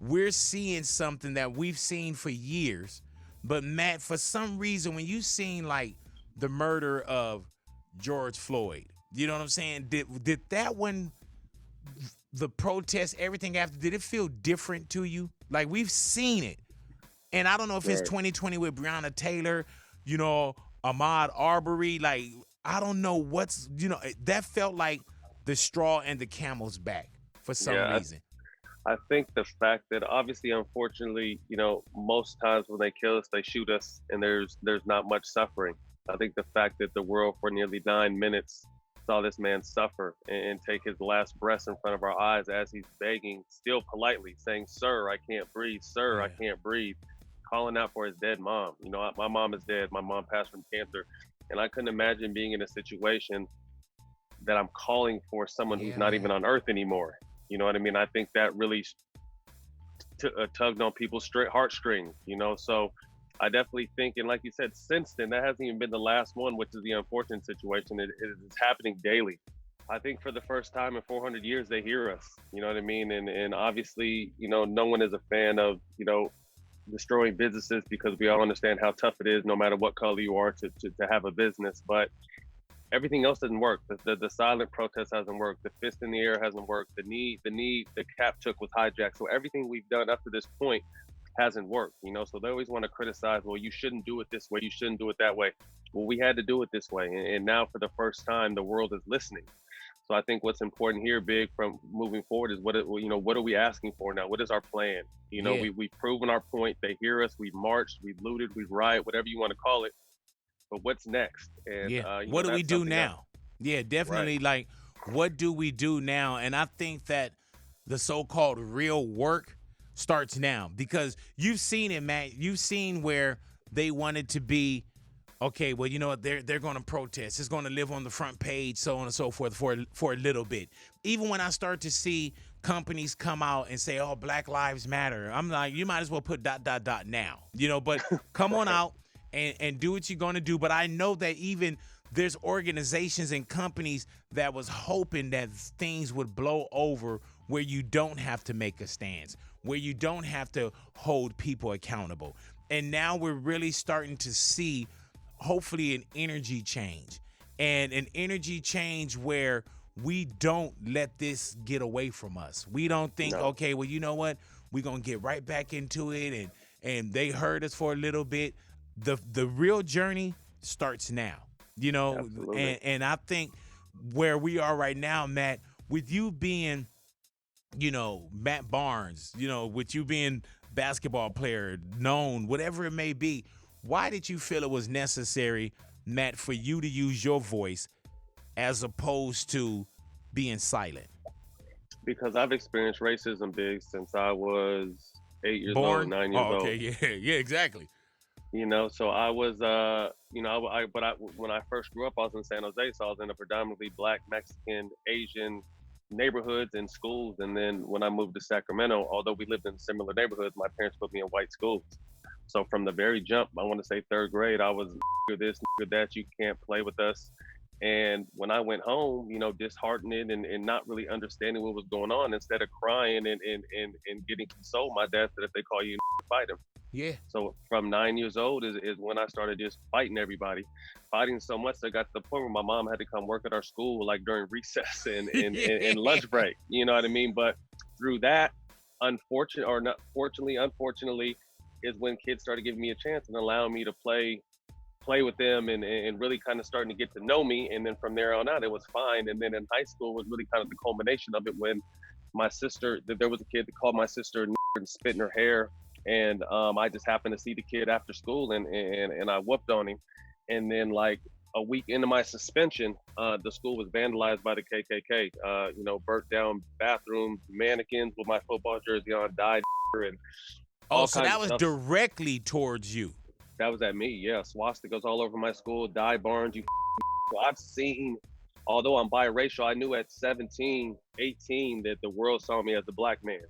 we're seeing something that we've seen for years. But Matt, for some reason, when you seen like the murder of George Floyd, you know what I'm saying? Did that one, the protest, everything after, did it feel different to you? Like we've seen it. And I don't know if it's Right. 2020 with Breonna Taylor, you know, Ahmaud Arbery. Like, I don't know what's, that felt like the straw and the camel's back for some Yeah, reason. I think the fact that obviously, unfortunately, most times when they kill us, they shoot us, and there's not much suffering. I think the fact that the world for nearly 9 minutes saw this man suffer and take his last breaths in front of our eyes as he's begging, still politely saying, "Sir, I can't breathe. Sir, I Yeah. can't breathe," calling out for his dead mom. My mom is dead. My mom passed from cancer, and I couldn't imagine being in a situation that I'm calling for someone who's Yeah, not even man. on earth anymore. You know what I mean? I think that really tugged on people's heartstrings. So I definitely think, and like you said, since then, that hasn't even been the last one, which is the unfortunate situation. It's happening daily. I think for the first time in 400 years, they hear us. You know what I mean? And obviously, no one is a fan of, destroying businesses, because we all understand how tough it is, no matter what color you are, to have a business. But everything else doesn't work. The silent protest hasn't worked. The fist in the air hasn't worked. The cap took was hijacked. So everything we've done up to this point hasn't worked. So they always want to criticize, well, you shouldn't do it this way. You shouldn't do it that way. Well, we had to do it this way. And now for the first time, the world is listening. So I think what's important here, Big, from moving forward is what are we asking for now? What is our plan? Yeah. We've proven our point. They hear us. We've marched. We've looted. We've rioted, whatever you want to call it. But what's next? And Yeah. What do we that's do something else. now? Yeah, Right. definitely. Like, what do we do now? And I think that the so-called real work starts now, because you've seen it, Matt. You've seen where they wanted to be, okay, well, you know what? They're going to protest. It's going to live on the front page, so on and so forth, for a little bit. Even when I start to see companies come out and say, "Oh, Black Lives Matter," I'm like, you might as well put ... now, But come on Right. out and do what you're going to do. But I know that even there's organizations and companies that was hoping that things would blow over, where you don't have to make a stance, where you don't have to hold people accountable. And now we're really starting to see, hopefully, an energy change, and an energy change where we don't let this get away from us. We don't think, No. okay, well, you know what? We're going to get right back into it, and they heard us for a little bit. The real journey starts now, Absolutely. and I think where we are right now, Matt, with you being, Matt Barnes, with you being basketball player, known, whatever it may be, why did you feel it was necessary, Matt, for you to use your voice as opposed to being silent? Because I've experienced racism, Big, since I was 8 years old, Born? 9 years Oh, okay, old. yeah, yeah, exactly. So I was, when I first grew up, I was in San Jose, so I was in a predominantly Black, Mexican, Asian neighborhoods and schools. And then when I moved to Sacramento, although we lived in similar neighborhoods, my parents put me in white schools. So from the very jump, I want to say third grade, I was this, that, you can't play with us. And when I went home, disheartened and not really understanding what was going on, instead of crying and getting consoled, my dad said, if they call you, fight them. Yeah. So from 9 years old is when I started just fighting everybody, fighting so much that I got to the point where my mom had to come work at our school, like during recess and lunch break. You know what I mean? But through that, unfortunately, is when kids started giving me a chance and allowing me to play with them and really kind of starting to get to know me. And then from there on out, it was fine. And then in high school was really kind of the culmination of it, when my sister, there was a kid that called my sister and spit in her hair. And I just happened to see the kid after school, and I whooped on him. And then like a week into my suspension, the school was vandalized by the KKK. Burnt down bathrooms, mannequins with my football jersey on, died, and Oh, all so kinds that of was stuff. directly towards you. That was at me. Yeah, swastikas all over my school. Die Barnes. So I've seen, although I'm biracial, I knew at 17, 18 that the world saw me as a Black man.